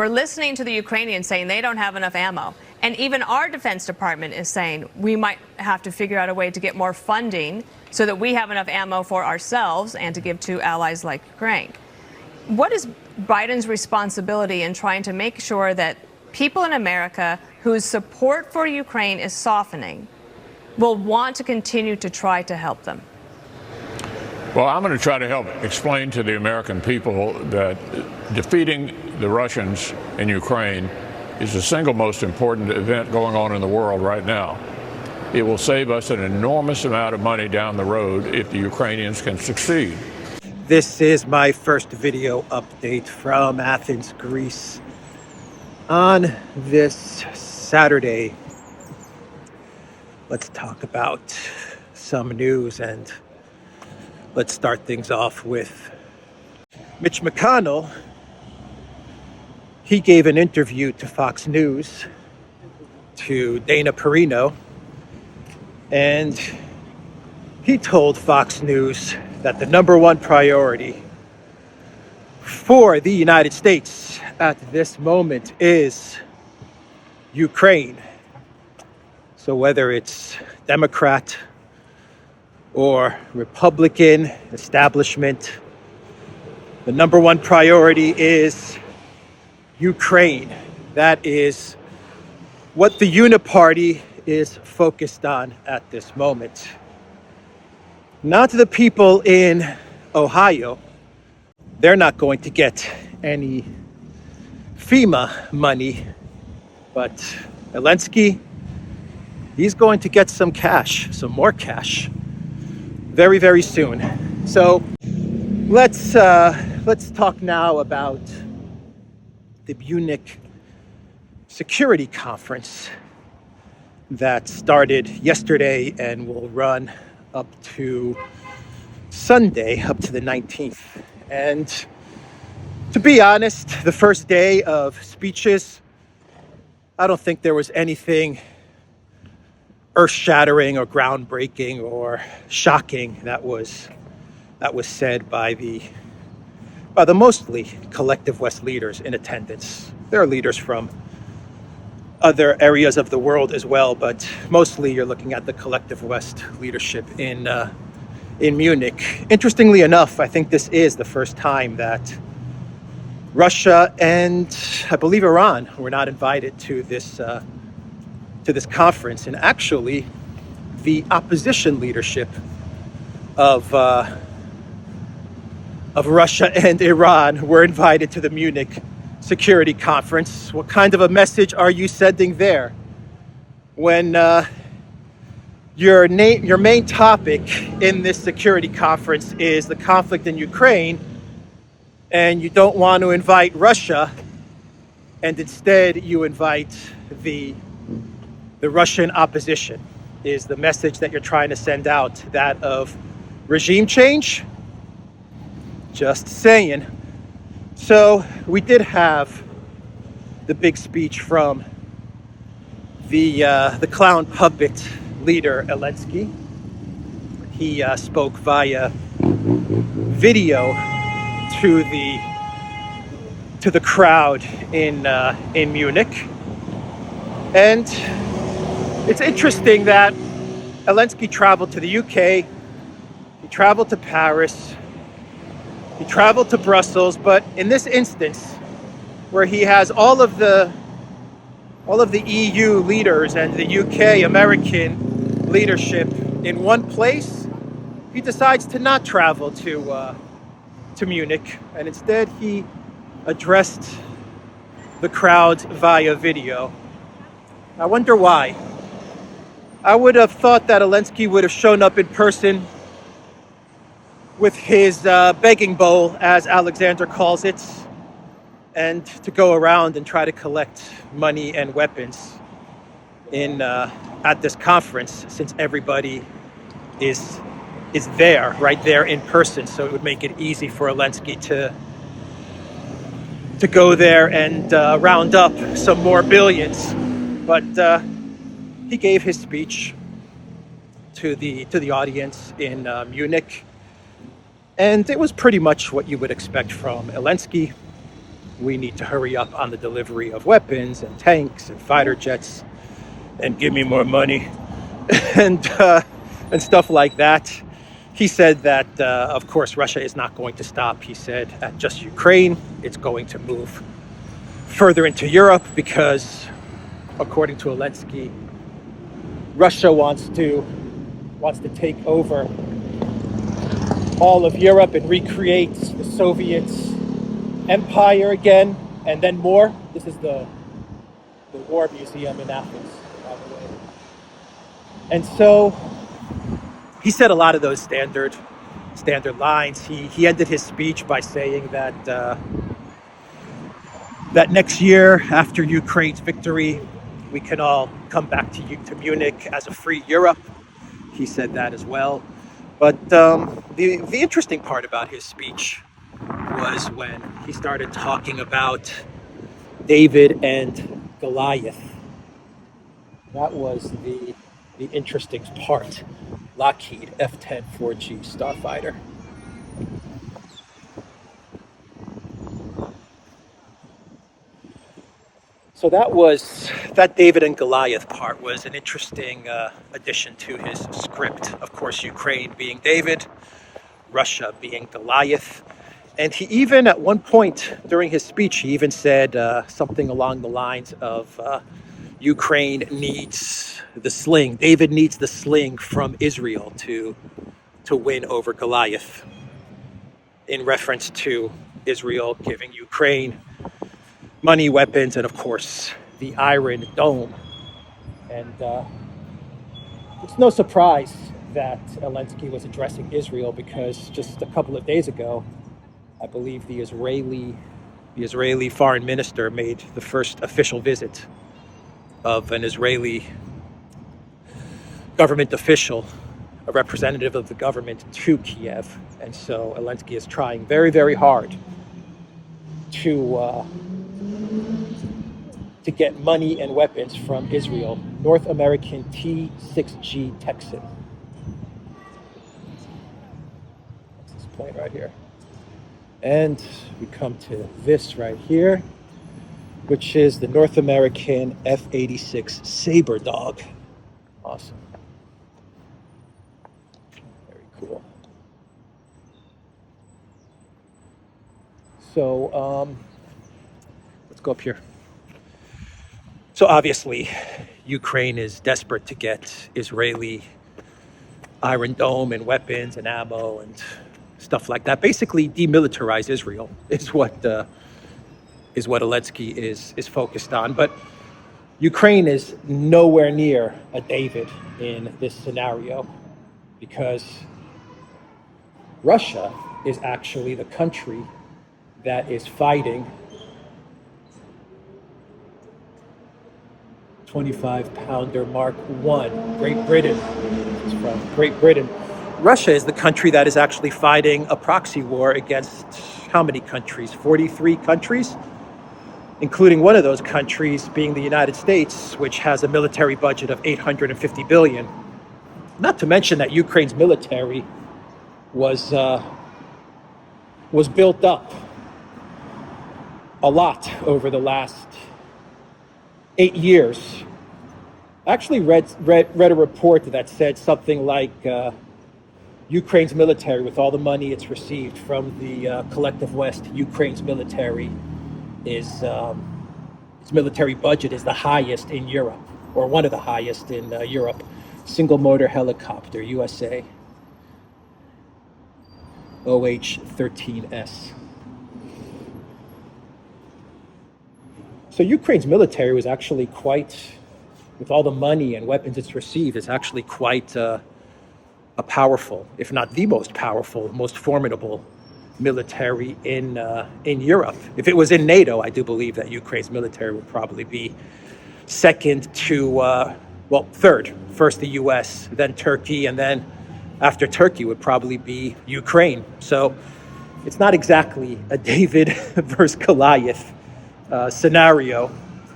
We're listening to the Ukrainians saying they don't have enough ammo. And even our Defense Department is saying we might have to figure out a way to get more funding so that we have enough ammo for ourselves and to give to allies like Ukraine. What is Biden's responsibility in trying to make sure that people in America whose support for Ukraine is softening will want to continue to try to help them? Well, I'm going to try to help explain to the American people that defeating the Russians in Ukraine is the single most important event going on in the world right now. It will save us an enormous amount of money down the road if the Ukrainians can succeed. This is my first video update from Athens, Greece. On this Saturday, let's talk about some news, and let's start things off with Mitch McConnell. He gave an interview to Fox News, to Dana Perino, and he told Fox News that the number one priority for the United States at this moment is Ukraine. So whether it's Democrat or Republican establishment, the number one priority is Ukraine. That is what the Uniparty is focused on at this moment. Not the people in Ohio. They're not going to get any FEMA money, but Zelensky, he's going to get some cash, some more cash, very, very soon. So let's talk now about the Munich security conference that started yesterday and will run up to Sunday, up to the 19th. And to be honest, the first day of speeches, I don't think there was anything earth-shattering or groundbreaking or shocking that was said by the mostly collective West leaders in attendance. There are leaders from other areas of the world as well, but mostly you're looking at the collective West leadership in Munich. Interestingly enough, I think this is the first time that Russia and I believe Iran were not invited to this conference, and actually the opposition leadership of Russia and Iran were invited to the Munich Security Conference. What kind of a message are you sending there when your main topic in this security conference is the conflict in Ukraine, and you don't want to invite Russia, and instead you invite the Russian opposition? Is the message that you're trying to send out that of regime change? Just saying. So we did have the big speech from the clown puppet leader Zelensky. He spoke via video to the crowd in Munich, and it's interesting that Zelensky traveled to the UK, he traveled to Paris, he traveled to Brussels, but in this instance, where he has all of the EU leaders and the UK American leadership in one place, he decides to not travel to Munich, and instead he addressed the crowd via video. I wonder why. I would have thought that Zelensky would have shown up in person with his begging bowl, as Alexander calls it, and to go around and try to collect money and weapons at this conference, since everybody is there, right there in person. So it would make it easy for Zelensky to go there and round up some more billions. But he gave his speech to the audience in Munich, and it was pretty much what you would expect from Zelensky. we need to hurry up on the delivery of weapons and tanks and fighter jets and give me more money and stuff like that. He said that, of course, Russia is not going to stop, he said, at just Ukraine. It's going to move further into Europe because, according to Zelensky, Russia wants to take over all of Europe and recreate the Soviet empire again, and then more. This is the War Museum in Athens, by the way. And so he said a lot of those standard lines. He ended his speech by saying that that next year, after Ukraine's victory, we can all come back to Munich as a free Europe. He said that as well. But the interesting part about his speech was when he started talking about David and Goliath. That was the interesting part. Lockheed F-10 4G starfighter. So that David and Goliath part was an interesting addition to his script. Of course, Ukraine being David, Russia being Goliath. And he even, at one point during his speech, he even said something along the lines of Ukraine needs the sling. David needs the sling from Israel to win over Goliath, in reference to Israel giving Ukraine money, weapons, and of course the Iron Dome. And it's no surprise that Zelensky was addressing Israel, because just a couple of days ago, I believe the Israeli foreign minister made the first official visit of an Israeli government official, a representative of the government, to Kiev. And so Zelensky is trying very, very hard to get money and weapons from Israel. North American T-6G Texan. That's this plane right here. And we come to this right here, which is the North American F-86 Sabre Dog. Awesome. Very cool. So let's go up here. So obviously, Ukraine is desperate to get Israeli Iron Dome and weapons and ammo and stuff like that. Basically, demilitarize Israel is what Zelensky is focused on. But Ukraine is nowhere near a David in this scenario, because Russia is actually the country that is fighting 25-pounder Mark I, Great Britain. It's from Great Britain. Russia is the country that is actually fighting a proxy war against how many countries? 43 countries, including one of those countries being the United States, which has a military budget of $850 billion. Not to mention that Ukraine's military was built up a lot over the last 8 years. I actually read a report that said something like Ukraine's military, with all the money it's received from the collective West, Ukraine's military is its military budget is the highest in Europe, or one of the highest in Europe. Single motor helicopter, USA, OH-13S. So Ukraine's military was actually quite, with all the money and weapons it's received, is actually quite a powerful, if not the most powerful, most formidable military in Europe. If it was in NATO, I do believe that Ukraine's military would probably be second to, third. First the US, then Turkey, and then after Turkey would probably be Ukraine. So it's not exactly a David versus Goliath scenario,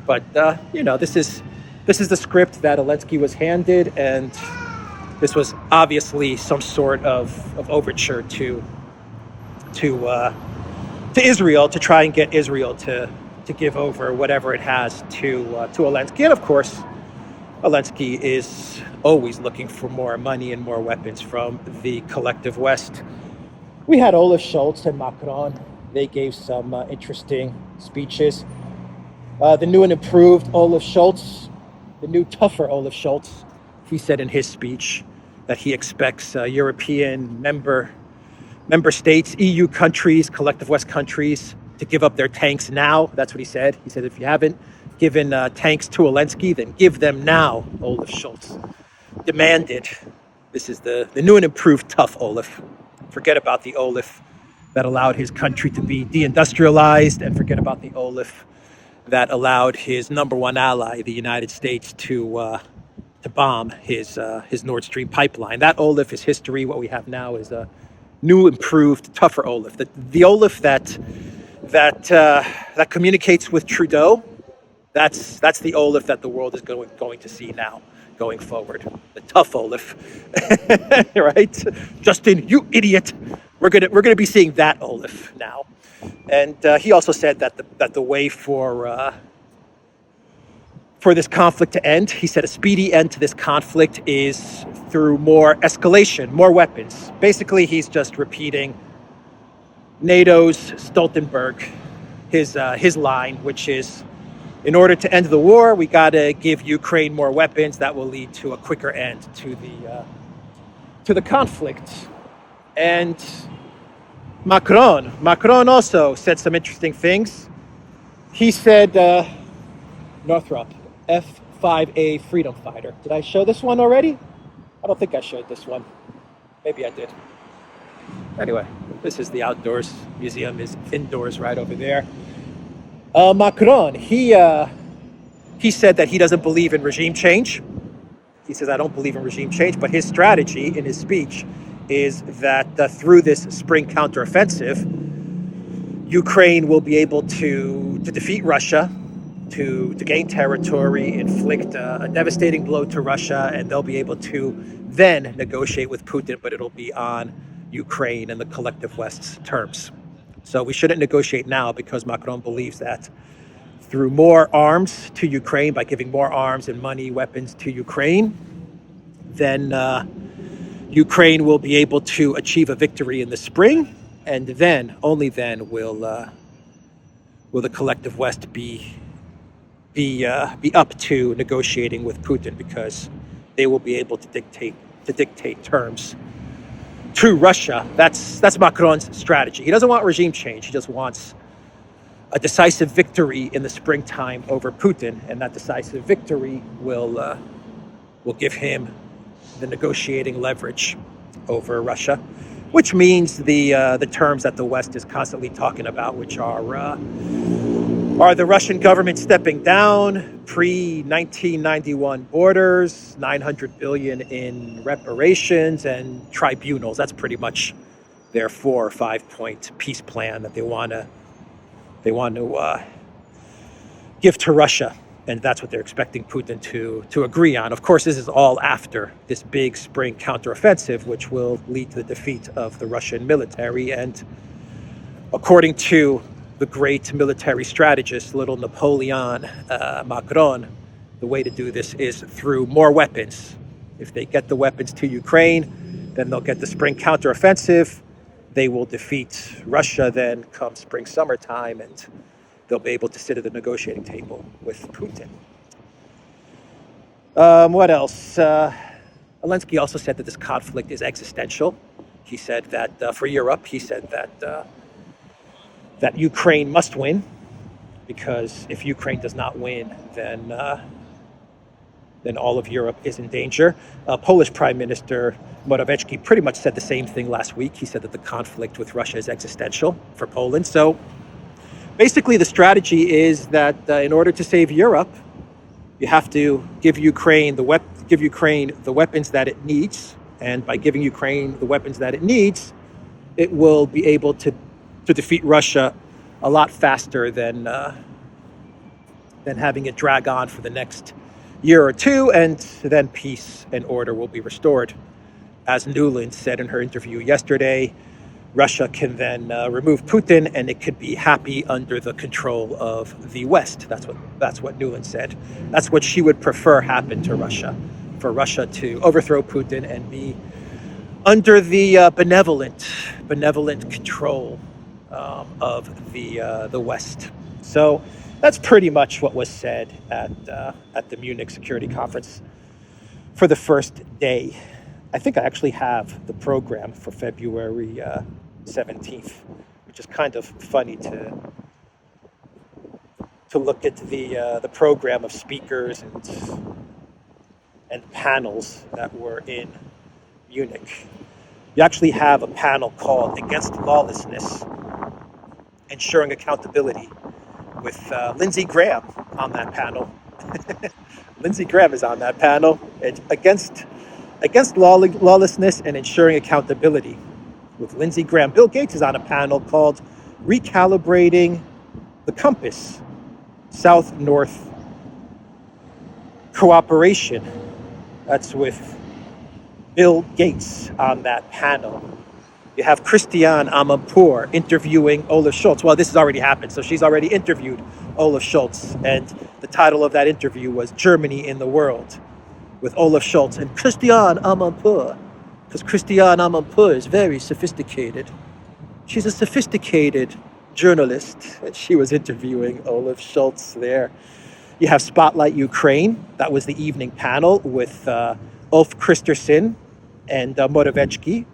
but this is the script that Zelensky was handed, and this was obviously some sort of overture to Israel to try and get Israel to give over whatever it has to Zelensky. And of course, Zelensky is always looking for more money and more weapons from the collective West. We had Olaf Scholz and Macron. They gave some interesting speeches. The new and improved Olaf Scholz, the new tougher Olaf Scholz, he said in his speech that he expects European member states, EU countries, collective West countries, to give up their tanks now. That's what he said. He said, if you haven't given tanks to Zelensky, then give them now, Olaf Scholz demanded. This is the new and improved tough Olaf. Forget about the Olaf that allowed his country to be deindustrialized, and forget about the Olaf that allowed his number one ally, the United States, to bomb his Nord Stream pipeline. That Olaf is history. What we have now is a new, improved, tougher Olaf. The Olaf that communicates with Trudeau. That's the Olaf that the world is going to see now, going forward. The tough Olaf, right? Justin, you idiot. We're gonna be seeing that Olaf now. And he also said that the way for this conflict to end, he said a speedy end to this conflict is through more escalation, more weapons. Basically, he's just repeating NATO's Stoltenberg, his line, which is, in order to end the war, we got to give Ukraine more weapons. That will lead to a quicker end to the conflict. And Macron also said some interesting things. He said, Northrop, F-5A freedom fighter. Did I show this one already? I don't think I showed this one. Maybe I did. Anyway, this is the outdoors museum, is indoors right over there. Macron, he said that he doesn't believe in regime change. He says, I don't believe in regime change, but his strategy in his speech is that through this spring counteroffensive, Ukraine will be able to defeat Russia, to gain territory, inflict a devastating blow to Russia, and they'll be able to then negotiate with Putin, but it'll be on Ukraine and the collective West's terms. So we shouldn't negotiate now, because Macron believes that through more arms to Ukraine, by giving more arms and money, weapons to Ukraine, then Ukraine will be able to achieve a victory in the spring, and then, only then, will the collective West be up to negotiating with Putin, because they will be able to dictate terms to Russia. That's Macron's strategy. He doesn't want regime change. He just wants a decisive victory in the springtime over Putin, and that decisive victory will give him the negotiating leverage over Russia, which means the terms that the West is constantly talking about, which are the Russian government stepping down, pre-1991 borders, $900 billion in reparations, and tribunals. That's pretty much their 4 or 5 point peace plan that they want to give to Russia, and that's what they're expecting Putin to agree on. Of course, this is all after this big spring counteroffensive, which will lead to the defeat of the Russian military. And according to the great military strategist, little Napoleon Macron, the way to do this is through more weapons. If they get the weapons to Ukraine, then they'll get the spring counteroffensive. They will defeat Russia then come spring, summertime, and they'll be able to sit at the negotiating table with Putin. What else? Zelensky also said that this conflict is existential. He said that for Europe, he said that Ukraine must win, because if Ukraine does not win, then all of Europe is in danger. Polish Prime Minister Morawiecki pretty much said the same thing last week. He said that the conflict with Russia is existential for Poland. So basically, the strategy is that in order to save Europe, you have to give Ukraine the weapons that it needs, and by giving Ukraine the weapons that it needs, it will be able to defeat Russia a lot faster than having it drag on for the next year or two, and then peace and order will be restored. As Nuland said in her interview yesterday, Russia can then remove Putin, and it could be happy under the control of the West. That's what Nuland said. That's what she would prefer happen to Russia, for Russia to overthrow Putin and be under the benevolent control of the West. So that's pretty much what was said at the Munich Security Conference for the first day. I think I actually have the program for February 17th, which is kind of funny to look at the program of speakers and panels that were in Munich. You actually have a panel called Against Lawlessness, Ensuring Accountability, with Lindsey Graham on that panel. Lindsey Graham is on that panel. It's against lawlessness and ensuring accountability with Lindsey Graham. Bill Gates is on a panel called Recalibrating the Compass, South-North Cooperation. That's with Bill Gates on that panel. You have Christiane Amanpour interviewing Olaf Scholz. Well, this has already happened, so she's already interviewed Olaf Scholz, and the title of that interview was Germany in the World, with Olaf Scholz and Christiane Amanpour, because Christiane Amanpour is very sophisticated. She's a sophisticated journalist, and she was interviewing Olaf Scholz there. You have Spotlight Ukraine. That was the evening panel with Ulf Kristersson and Morawiecki.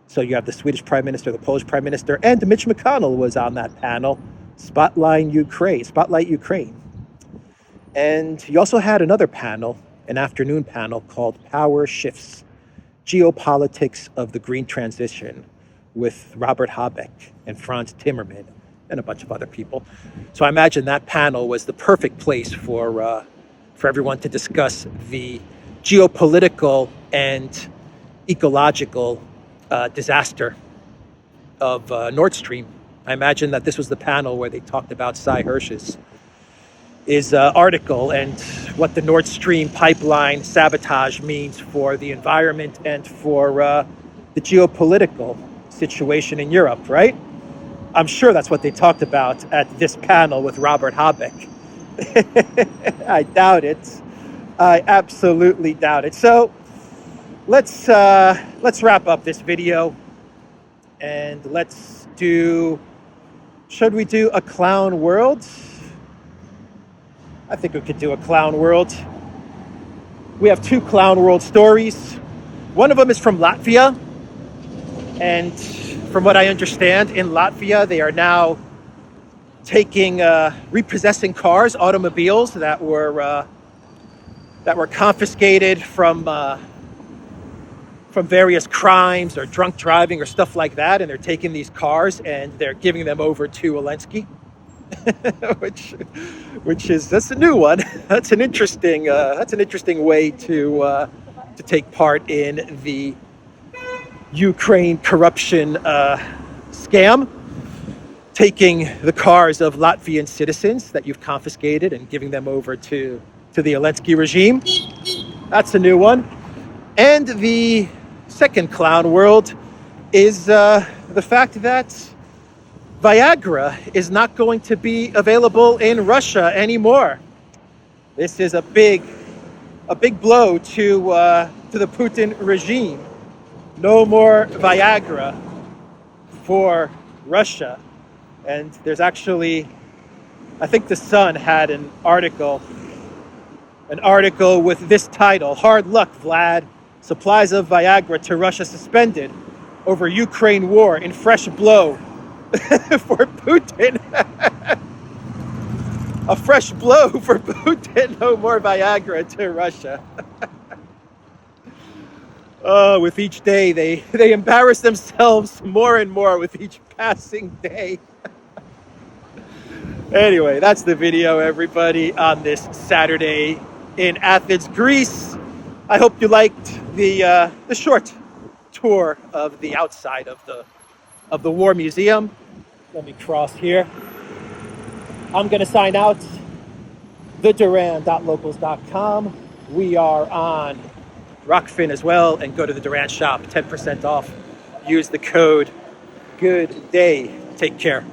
So you have the Swedish Prime Minister, the Polish Prime Minister, and Mitch McConnell was on that panel. Spotlight Ukraine. And you also had another panel, an afternoon panel called Power Shifts, Geopolitics of the Green Transition, with Robert Habeck and Franz Timmermann and a bunch of other people. So I imagine that panel was the perfect place for everyone to discuss the geopolitical and ecological disaster of Nord Stream. I imagine that this was the panel where they talked about Cy Hirsch's article and what the Nord Stream pipeline sabotage means for the environment and for the geopolitical situation in Europe, right? I'm sure that's what they talked about at this panel with Robert Habeck. I doubt it. I absolutely doubt it. So let's wrap up this video and let's do, should we do a clown world? I think we could do a clown world. We have two clown world stories. One of them is from Latvia. And from what I understand, in Latvia, they are now taking, repossessing cars, automobiles that were confiscated from various crimes or drunk driving or stuff like that, and they're taking these cars and they're giving them over to Zelensky, which is, that's a new one. That's an interesting way to take part in the Ukraine corruption scam, taking the cars of Latvian citizens that you've confiscated and giving them over to the Zelensky regime. That's a new one. And the second clown world is the fact that Viagra is not going to be available in Russia anymore. This is a big blow to the Putin regime. No more Viagra for Russia. And there's actually, I think the Sun had an article with this title: "Hard luck, Vlad. Supplies of Viagra to Russia suspended over Ukraine war in fresh blow for Putin." A fresh blow for Putin. No more Viagra to Russia. With each day, they embarrass themselves more and more with each passing day. Anyway, that's the video, everybody, on this Saturday in Athens, Greece. I hope you liked the short tour of the outside of the War Museum. Let me cross here. I'm going to sign out. TheDuran.locals.com. We are on Rockfin as well, and go to the Duran shop, 10% off. Use the code good day. Take care.